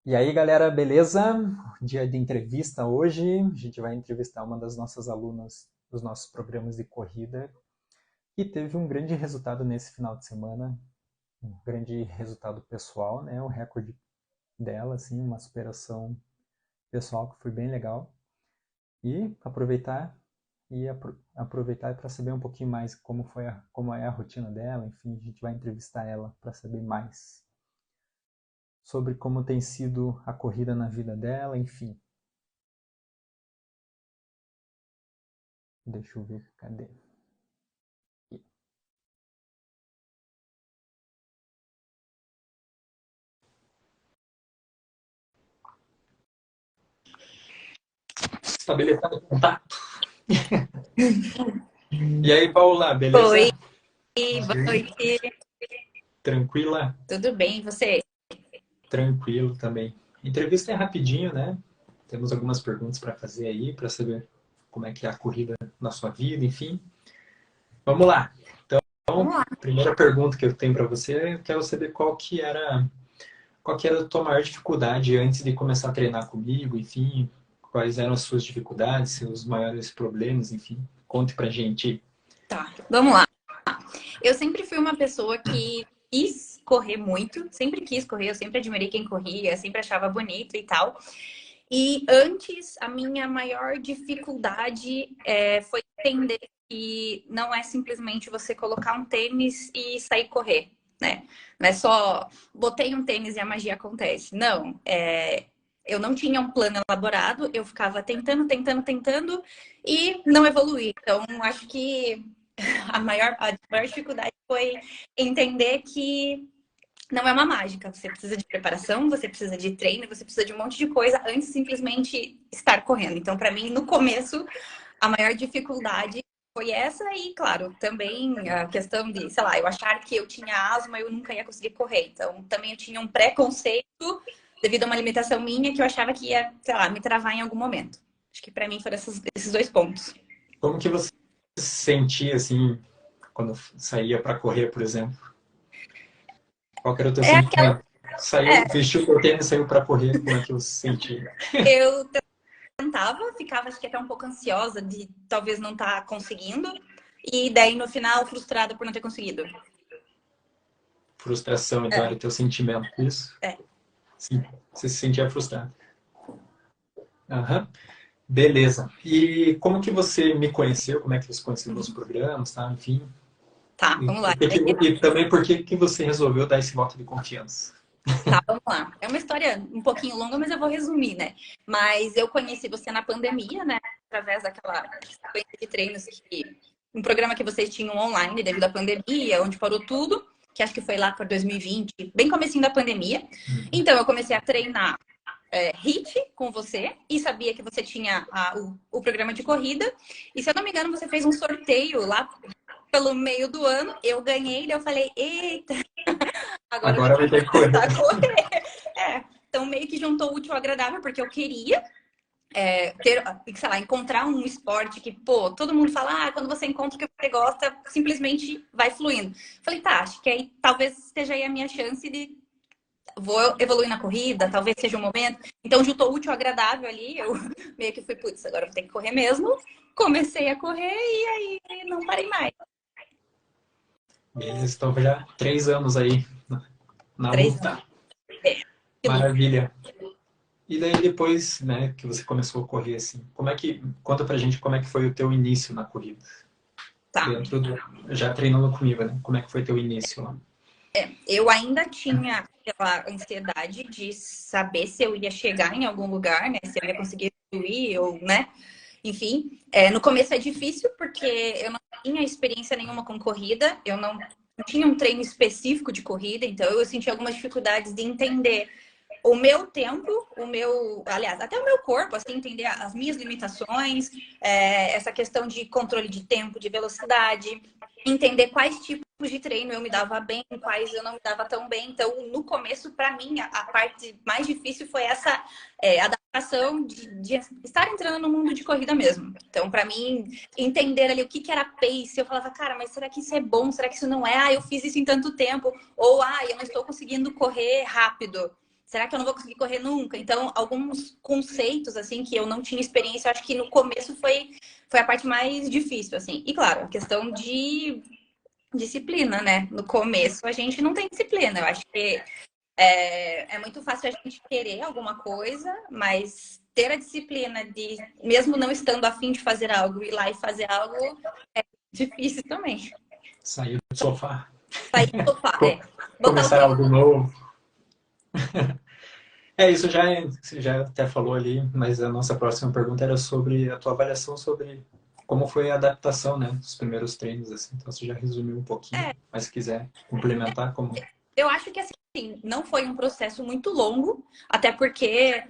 E aí, galera, beleza? Dia de entrevista hoje. A gente vai entrevistar uma das nossas alunas dos nossos programas de corrida, que teve um grande resultado nesse final de semana, um grande resultado pessoal, né? O recorde dela, assim, uma superação pessoal que foi bem legal. E aproveitar para saber um pouquinho mais como é a rotina dela. Enfim, a gente vai entrevistar ela para saber mais sobre como tem sido a corrida na vida dela, enfim. Deixa eu ver, cadê? Estabelecendo contato. E aí, Paula, Oi, beleza? boa noite. Tranquila? Tudo bem, e você? Tranquilo também. Entrevista é rapidinho, né? Temos algumas perguntas para fazer aí, para saber como é que é a corrida na sua vida, enfim. Vamos lá. Então, Vamos lá. primeira pergunta que eu tenho para você, eu quero saber qual que era a tua maior dificuldade antes de começar a treinar comigo, enfim, quais eram as suas dificuldades, seus maiores problemas, enfim. Conte pra gente. Tá, vamos lá. Eu sempre fui uma pessoa que quis correr muito, sempre quis correr, eu sempre admirei quem corria, sempre achava bonito e tal. E antes, a minha maior dificuldade foi entender que não é simplesmente você colocar um tênis e sair correr, né? Não é só botei um tênis e a magia acontece. Não, eu não tinha um plano elaborado, eu ficava tentando e não evoluí. Então, acho que a maior dificuldade foi entender que não é uma mágica. Você precisa de preparação, você precisa de treino, você precisa de um monte de coisa antes de simplesmente estar correndo. Então, para mim, no começo, a maior dificuldade foi essa e, claro, também a questão de, sei lá, eu achar que eu tinha asma e eu nunca ia conseguir correr. Então, também eu tinha um preconceito devido a uma limitação minha que eu achava que ia, sei lá, me travar em algum momento. Acho que para mim foram esses dois pontos. Como que você se sentia, assim, quando saía para correr, por exemplo? Qual que era o teu É aquela. sentimento? Saiu, vestiu o tênis e saiu para correr, como é que você se sentia? Eu tentava, ficava acho que até um pouco ansiosa de talvez não estar conseguindo. E daí no final, frustrada por não ter conseguido. Frustração, então, era É, o teu sentimento, isso? é. Sim, você se sentia frustrado. Aham. Beleza. E como que você me conheceu? Como é que você conheceu meus programas, tá? Enfim. Tá, vamos lá. E também por que que você resolveu dar esse voto de confiança? Tá, vamos lá. É uma história um pouquinho longa, mas eu vou resumir, né? Mas eu conheci você na pandemia, né? Através daquela sequência de treinos que. Um programa que vocês tinham online devido à pandemia, onde parou tudo, que acho que foi lá para 2020, bem comecinho da pandemia. Então eu comecei a treinar HIIT com você e sabia que você tinha o programa de corrida. E se eu não me engano, você fez um sorteio lá pelo meio do ano. Eu ganhei, daí eu falei, eita, agora eu tenho Agora vai que ter que correr. começar a correr. Então meio que juntou o útil ao agradável, porque eu queria ter, sei lá, encontrar um esporte que, pô, todo mundo fala, quando você encontra o que você gosta, simplesmente vai fluindo. Falei, tá, acho que aí talvez esteja aí a minha chance de vou evoluir na corrida, talvez seja um momento. Então, juntou útil ao agradável ali, eu meio que fui, putz, agora eu vou ter que correr mesmo. Comecei a correr e aí não parei mais. Eles estão já 3 anos aí na 3 anos. luta. É, que luta. Maravilha. E daí depois, né, que você começou a correr assim, conta pra gente como é que foi o teu início na corrida? Tá. Dentro do, já treinando comigo, né? Como é que foi teu início lá? Eu ainda tinha aquela ansiedade de saber se eu ia chegar em algum lugar, né? Se eu ia conseguir evoluir ou, né? Enfim, no começo é difícil porque eu não tinha experiência nenhuma com corrida, eu não tinha um treino específico de corrida, então eu senti algumas dificuldades de entender o meu tempo, aliás, até o meu corpo, assim, entender as minhas limitações, essa questão de controle de tempo, de velocidade, entender quais tipos de treino eu me dava bem, quais eu não me dava tão bem. Então, no começo, para mim, a parte mais difícil foi essa adaptação de estar entrando no mundo de corrida mesmo. Então, para mim, entender ali o que era pace, eu falava, cara, mas será que isso é bom? Será que isso não é? Eu fiz isso em tanto tempo. Ou, eu não estou conseguindo correr rápido. será que eu não vou conseguir correr nunca? Então, alguns conceitos, assim, que eu não tinha experiência, eu acho que no começo foi a parte mais difícil, assim. E, claro, a questão de disciplina, né? No começo, a gente não tem disciplina. Eu acho que é muito fácil a gente querer alguma coisa, mas ter a disciplina de, mesmo não estando a fim de fazer algo, ir lá e fazer algo é difícil também. Sair do sofá. Sair do sofá, botar o Começar tênis. algo novo. Isso você já até falou ali, mas a nossa próxima pergunta era sobre a tua avaliação sobre como foi a adaptação, né, dos primeiros treinos, assim. Então você já resumiu um pouquinho, mas se quiser complementar, como... Eu acho que assim, não foi um processo muito longo, até porque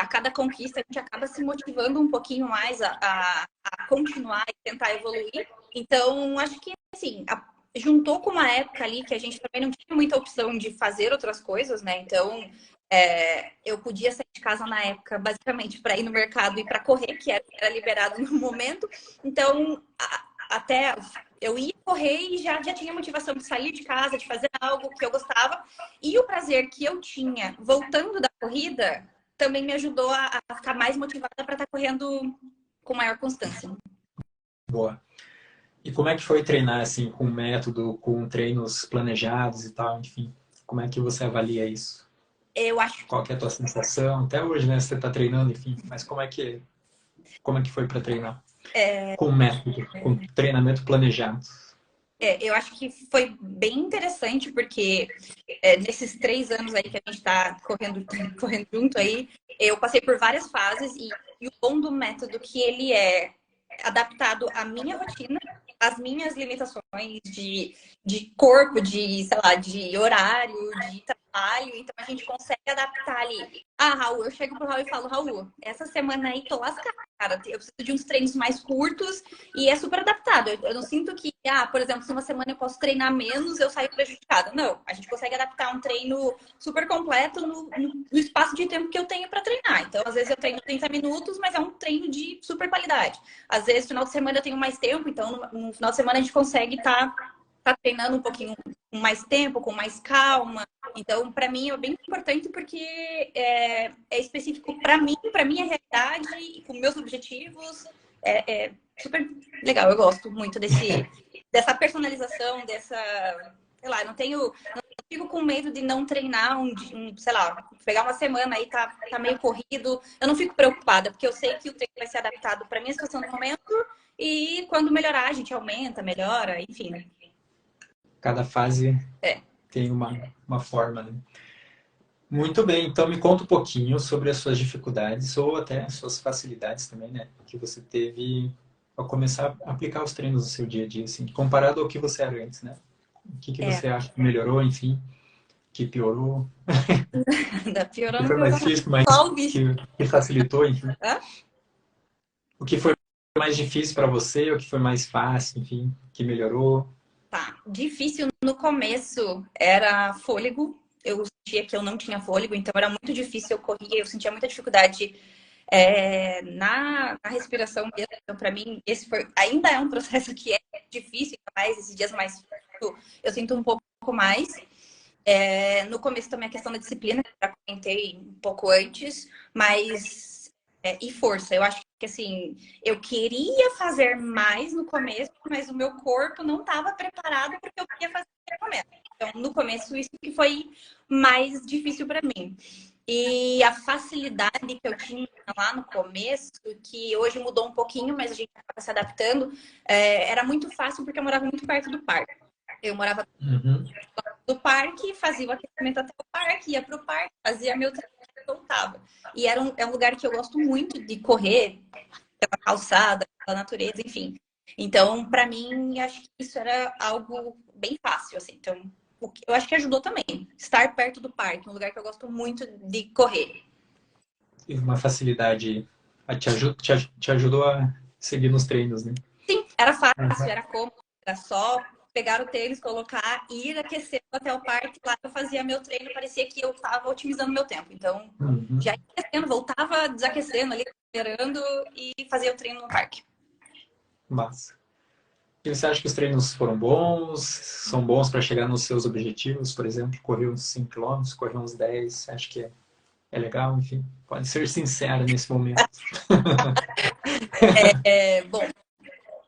a cada conquista a gente acaba se motivando um pouquinho mais a continuar e tentar evoluir. Então, acho que assim, juntou com uma época ali que a gente também não tinha muita opção de fazer outras coisas, né? Então, eu podia sair de casa na época, basicamente, para ir no mercado e para correr, que era liberado no momento. Então, até eu ia correr e já tinha motivação de sair de casa, de fazer algo que eu gostava. E o prazer que eu tinha voltando da corrida também me ajudou a ficar mais motivada para estar correndo com maior constância. Boa. E como é que foi treinar, assim, com método, com treinos planejados e tal, enfim? Como é que você avalia isso? Eu acho Qual que é a tua sensação? Até hoje, né, você tá treinando, enfim, mas como é que foi para treinar? Com método, com treinamento planejado. eu acho que foi bem interessante, porque nesses 3 anos aí que a gente está correndo junto aí, eu passei por várias fases e o bom do método que ele é adaptado à minha rotina, às minhas limitações de corpo, de, sei lá, de horário, de trabalho. Então a gente consegue adaptar ali. Ah, Raul, eu chego pro Raul e falo, Raul, essa semana aí tô lascada, cara. Eu preciso de uns treinos mais curtos e é super adaptado. Eu não sinto que, por exemplo, se uma semana eu posso treinar menos, eu saio prejudicada. Não, a gente consegue adaptar um treino super completo no espaço de tempo que eu tenho para treinar. Então, às vezes eu treino 30 minutos, mas é um treino de super qualidade. Às vezes, no final de semana eu tenho mais tempo, então no final de semana a gente consegue estar treinando um pouquinho com mais tempo, com mais calma. Então, para mim é bem importante porque é específico para mim, para minha realidade e com meus objetivos. É super legal, eu gosto muito dessa personalização, sei lá, não fico com medo de não treinar sei lá, pegar uma semana aí tá meio corrido. Eu não fico preocupada, porque eu sei que o treino vai ser adaptado para minha situação no momento e quando melhorar a gente aumenta, melhora, enfim, né? Cada fase tem uma forma, né? Muito bem, então me conta um pouquinho sobre as suas dificuldades ou até as suas facilidades também, né? Que você teve ao começar a aplicar os treinos no seu dia a dia, assim, comparado ao que você era antes, né? O que você acha que melhorou, enfim, que piorou, Tá que piorando, foi mais piorando. difícil, mas Só ouvir. que facilitou, enfim. Hã? O que foi mais difícil para você, o que foi mais fácil, enfim, que melhorou. Tá. Difícil no começo era fôlego. Eu sentia que eu não tinha fôlego, então era muito difícil. Eu corria, eu sentia muita dificuldade na respiração mesmo. Então, para mim, ainda é um processo que é difícil, mais esses dias mais eu sinto um pouco mais. No começo também a questão da disciplina, que eu já comentei um pouco antes, mas e força. Eu acho que assim, eu queria fazer mais no começo, mas o meu corpo não estava preparado para o que eu queria fazer no momento. Então, no começo, isso que foi mais difícil para mim. E a facilidade que eu tinha lá no começo, que hoje mudou um pouquinho, mas a gente acaba se adaptando, era muito fácil porque eu morava muito perto do parque. Eu morava do parque, fazia o aquecimento até o parque, ia para o parque, fazia meu treino e voltava. E é um lugar que eu gosto muito de correr, pela calçada, pela natureza, enfim. Então, para mim, acho que isso era algo bem fácil, assim. Então, eu acho que ajudou também. Estar perto do parque, um lugar que eu gosto muito de correr. E uma facilidade te ajudou a seguir nos treinos, né? Sim, era fácil, era cômodo, era só pegar o tênis, colocar, ir aquecendo até o parque. Lá eu fazia meu treino, parecia que eu estava otimizando meu tempo. Então, já ia aquecendo, voltava desaquecendo ali, esperando e fazia o treino no parque. Massa. E você acha que os treinos foram bons? São bons para chegar nos seus objetivos? Por exemplo, correr uns 5 km, correr uns 10, você acha que é legal? Enfim, pode ser sincero nesse momento. Bom,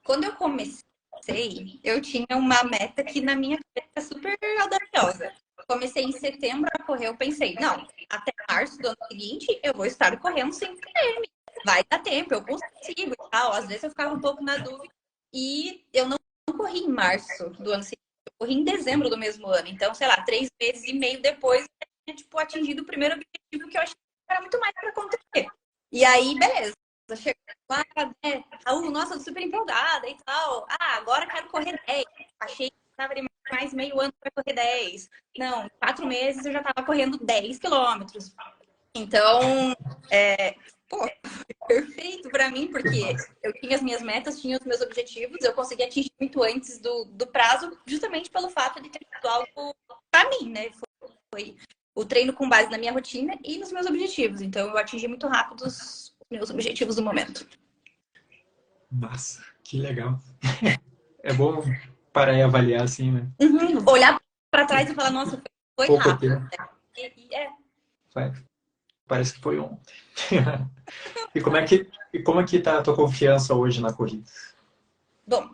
quando eu comecei, eu tinha uma meta que na minha cabeça é super audaciosa. Comecei em setembro a correr, eu pensei, não, até março do ano seguinte eu vou estar correndo 5 km. Vai dar tempo, eu consigo e tal. Às vezes eu ficava um pouco na dúvida e eu não corri em março do ano seguinte, eu corri em dezembro do mesmo ano. Então, sei lá, 3 meses e meio depois eu tinha, tipo, atingido o primeiro objetivo que eu achei que era muito mais para acontecer. E aí, beleza. Chegou lá, né? Raul, nossa, tô super empolgada e tal. Ah, agora quero correr 10. Achei que estava mais meio ano para correr 10. Não, 4 meses eu já estava correndo 10 quilômetros. Então, pô, perfeito para mim, porque eu tinha as minhas metas, tinha os meus objetivos, eu consegui atingir muito antes do prazo, justamente pelo fato de ter sido algo para mim, né? Foi o treino com base na minha rotina e nos meus objetivos. Então, eu atingi muito rápido os meus objetivos do momento. Massa, que legal. É bom parar e avaliar assim, né? Uhum. Olhar para trás e falar, nossa, foi Pouco rápido. tempo. Parece que foi ontem. E como é que tá a tua confiança hoje na corrida? Bom,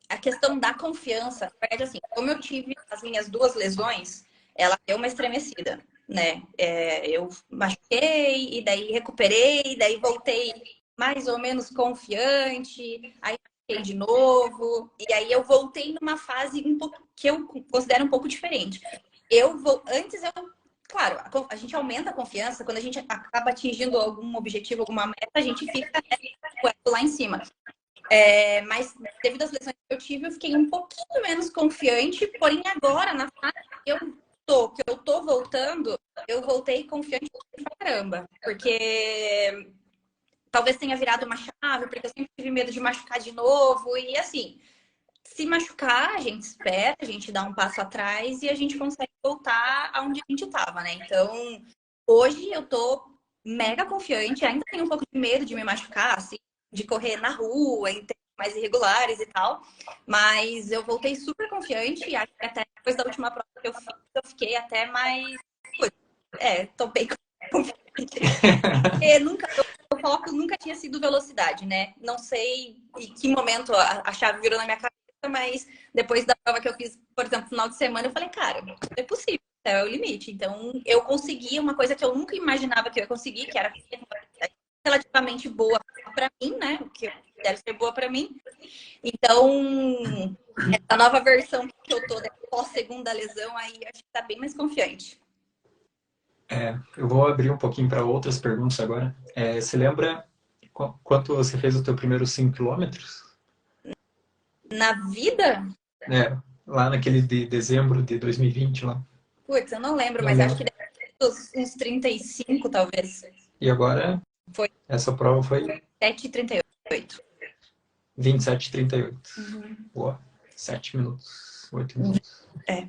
a questão da confiança, na verdade, assim, como eu tive as minhas 2 lesões, ela deu uma estremecida, né? Eu machuquei, e daí recuperei, e daí voltei mais ou menos confiante, aí machuquei de novo, e aí eu voltei numa fase um pouco que eu considero um pouco diferente. Antes eu, claro, a gente aumenta a confiança quando a gente acaba atingindo algum objetivo, alguma meta, a gente fica, né, lá em cima. Mas devido às lesões que eu tive, eu fiquei um pouquinho menos confiante, porém agora, na fase que eu tô voltando, eu voltei confiante pra caramba. Porque talvez tenha virado uma chave, porque eu sempre tive medo de machucar de novo. E assim, se machucar, a gente espera, a gente dá um passo atrás e a gente consegue voltar aonde a gente estava, né? Então, hoje eu tô mega confiante, ainda tenho um pouco de medo de me machucar, assim, de correr na rua, em tempos mais irregulares e tal, mas eu voltei super confiante e acho que até depois da última prova que eu fiz, eu fiquei até mais. Tô bem confiante. Porque eu falo que nunca tinha sido velocidade, né? Não sei em que momento a chave virou na minha cabeça, mas depois da prova que eu fiz, por exemplo, no final de semana, eu falei, cara, é possível, é o limite. Então, eu consegui uma coisa que eu nunca imaginava que eu ia conseguir, que era relativamente boa para mim, né? O que deve ser boa para mim. Então, essa nova versão que eu tô pós segunda lesão, aí acho que tá bem mais confiante. Eu vou abrir um pouquinho para outras perguntas agora. Você lembra quanto você fez o teu primeiro 5 quilômetros? Na vida, Lá naquele de dezembro de 2020 lá. putz, eu não lembro, Não mas acho que lembro. deve ter uns 35, talvez. E agora, Foi essa prova foi 7h38. 27h38. Uhum. Boa. 7 minutos, 8 minutos. É.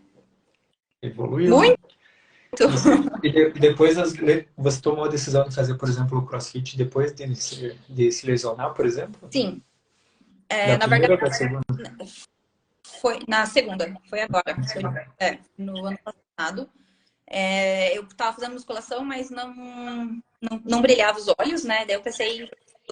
Evoluiu. Muito! E depois você tomou a decisão de fazer, por exemplo, o CrossFit depois de se lesionar, por exemplo? Sim. Da Na verdade, primeira ou da segunda? foi na segunda. Foi agora. Foi, no ano passado. Eu tava fazendo musculação, mas não brilhava os olhos, né? Daí eu pensei em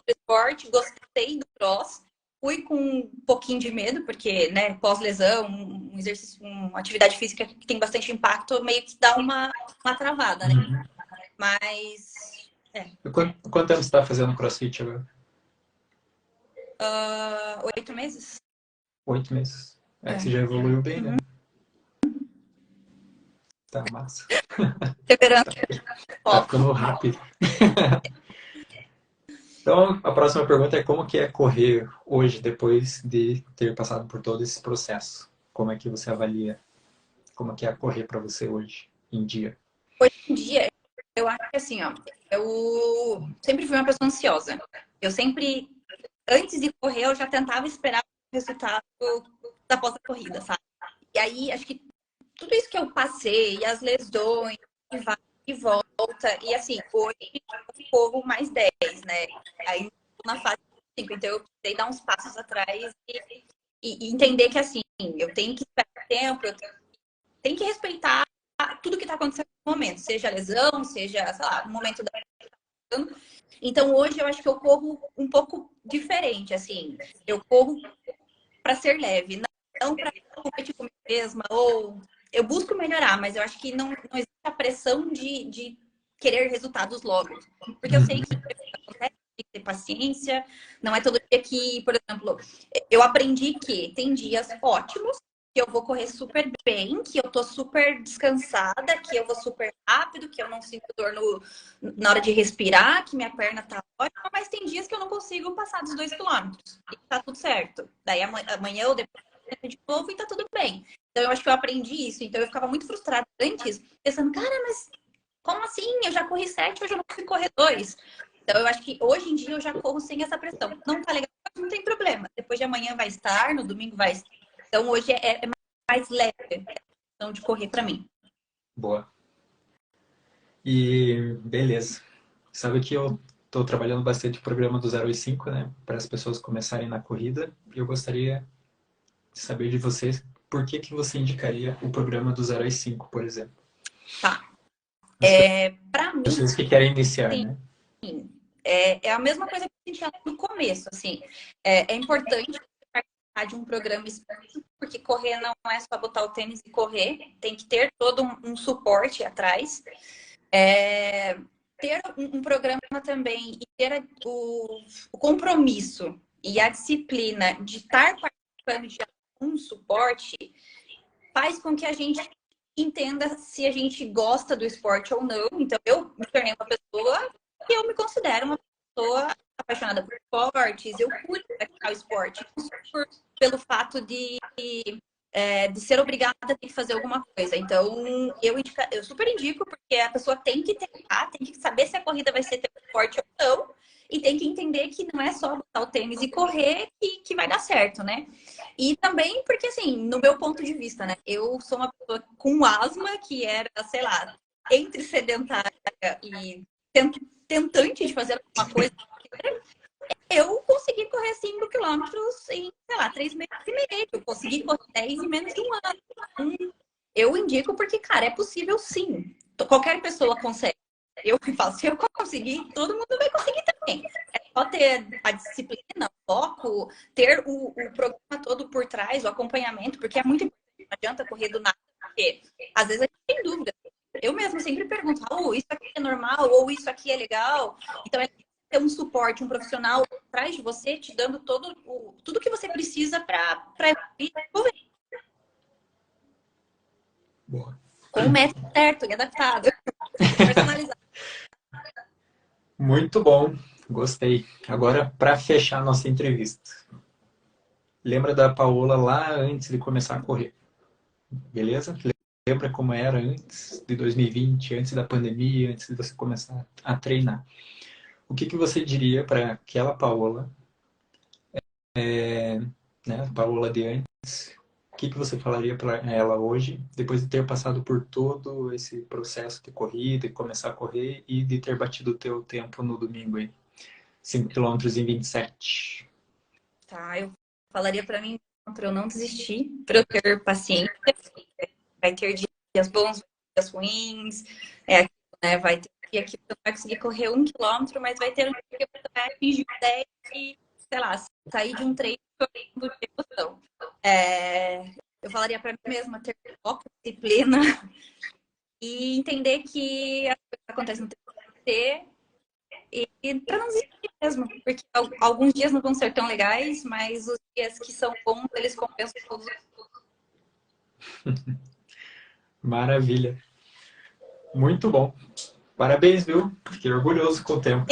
esporte, gostei do cross. Fui com um pouquinho de medo, porque, né, pós-lesão, um exercício, uma atividade física que tem bastante impacto, meio que dá uma travada, né? Uhum. Mas, E quanto tempo você está fazendo CrossFit agora? 8 meses. 8 meses. Que É. você já evoluiu bem, né? Uhum. Tá massa. Esperando Tá, tá foco. ficando rápido. Então, a próxima pergunta é como que é correr hoje, depois de ter passado por todo esse processo? Como é que você avalia? Como é que é correr para você hoje, em dia? Hoje em dia, eu acho que assim, ó, eu sempre fui uma pessoa ansiosa. Eu sempre, antes de correr, eu já tentava esperar o resultado da pós-corrida, sabe? E aí, acho que tudo isso que eu passei, as lesões, e vai e volta, e assim, hoje eu corro mais 10, né? Aí na fase 5, então eu precisei dar uns passos atrás e entender que, assim, eu tenho que esperar tempo, eu tenho que respeitar tudo que está acontecendo no momento, seja lesão, seja, sei lá, no momento da... Então, hoje, eu acho que eu corro um pouco diferente, assim. Eu corro para ser leve, não para competir comigo mesma, ou eu busco melhorar, mas eu acho que não existe a pressão de querer resultados logo. Porque eu sei que acontece, tem que ter paciência, não é todo dia que, por exemplo, eu aprendi que tem dias ótimos, que eu vou correr super bem, que eu tô super descansada, que eu vou super rápido, que eu não sinto dor na hora de respirar, que minha perna tá ótima, mas tem dias que eu não consigo passar dos 2 km. E tá tudo certo. Daí amanhã ou depois de novo e tá tudo bem. Então eu acho que eu aprendi isso. Então eu ficava muito frustrada antes, pensando, cara, mas como assim? Eu já corri 7, hoje eu não consigo correr 2. Então eu acho que hoje em dia eu já corro sem essa pressão. Não tá legal, mas não tem problema. Depois de amanhã vai estar, no domingo vai estar. Então hoje é mais leve a questão de correr para mim. Boa. E beleza. Sabe que eu estou trabalhando bastante o programa do 0 aos 5, né? Para as pessoas começarem na corrida. E eu gostaria de saber de vocês por que que você indicaria o programa do 0 aos 5, por exemplo. Tá. As Para mim, pessoas que querem iniciar, né? sim, é a mesma coisa que a gente tinha no começo, assim. É importante participar de um programa específico, porque correr não é só botar o tênis e correr, tem que ter todo um suporte atrás. Ter um programa também e ter o compromisso e a disciplina de estar participando de algum suporte faz com que a gente entenda se a gente gosta do esporte ou não. Então, eu me tornei uma pessoa que eu me considero uma pessoa apaixonada por esportes, eu curto praticar o esporte, não só pelo fato de ser obrigada a ter que fazer alguma coisa. Então, eu super indico, porque a pessoa tem que tentar, tem que saber se a corrida vai ser esporte ou não, e tem que entender que não é só botar o tênis e correr que vai dar certo, né? E também porque, assim, no meu ponto de vista, né? Eu sou uma pessoa com asma que era, sei lá, entre sedentária e tentante de fazer alguma coisa. Eu consegui correr 5 quilômetros em, sei lá, 3 meses e meio. Eu consegui correr 10 em menos de um ano. Então, eu indico porque, cara, é possível sim. Qualquer pessoa consegue. Eu falo, se eu conseguir, todo mundo vai conseguir também. É só ter a disciplina, o foco, ter o programa todo por trás, o acompanhamento, porque é muito importante. Não adianta correr do nada, porque às vezes a gente tem dúvida. Eu mesmo sempre pergunto, isso aqui é normal, ou isso aqui é legal. Então, é ter um suporte, um profissional atrás de você, te dando tudo que você precisa para evoluir. Boa. Com o método certo e adaptado, personalizado. Muito bom. Gostei. Agora, para fechar a nossa entrevista. Lembra da Paola lá antes de começar a correr, beleza? Lembra como era antes de 2020, antes da pandemia, antes de você começar a treinar. O que que você diria para aquela Paola, né, a Paola de antes? O que que você falaria para ela hoje, depois de ter passado por todo esse processo de corrida, e começar a correr e de ter batido o teu tempo no domingo aí? 5 quilômetros em 27. Tá, eu falaria para mim, para eu não desistir, para eu ter paciência. Vai ter dias bons, dias ruins, né? Vai ter dia que você não vai conseguir correr 1 quilômetro, mas vai ter um dia que você vai atingir 10 e, sei lá, sair de um treino de emoção. Eu falaria para mim mesma ter foco, disciplina e entender que as coisas acontecem no tempo e para não desistir mesmo, porque alguns dias não vão ser tão legais, mas os dias que são bons, eles compensam todos os Maravilha. Muito bom. Parabéns, viu? Fiquei orgulhoso com o tempo.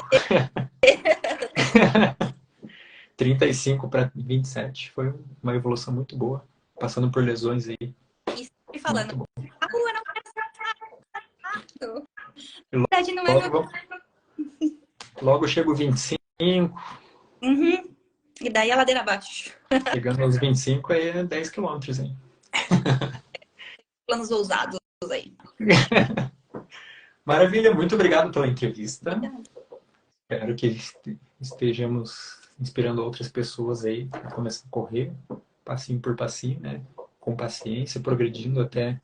35 para 27. Foi uma evolução muito boa. Passando por lesões aí. e sempre falando, Muito bom. a rua não é certo. E A verdade não é meu. logo, logo chega o 25. Uhum. E daí a ladeira abaixo. Chegando aos 25 aí é 10 quilômetros, hein? Planos ousados aí. Maravilha, muito obrigado pela entrevista. Espero que estejamos inspirando outras pessoas aí a começar a correr. passinho por passinho, né? Com paciência, progredindo até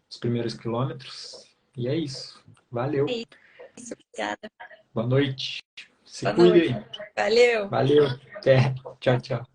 os primeiros quilômetros. E é isso. É Valeu. isso, obrigada. Boa noite. Se Boa cuide noite. aí. Valeu. Valeu. Até. Tchau, tchau.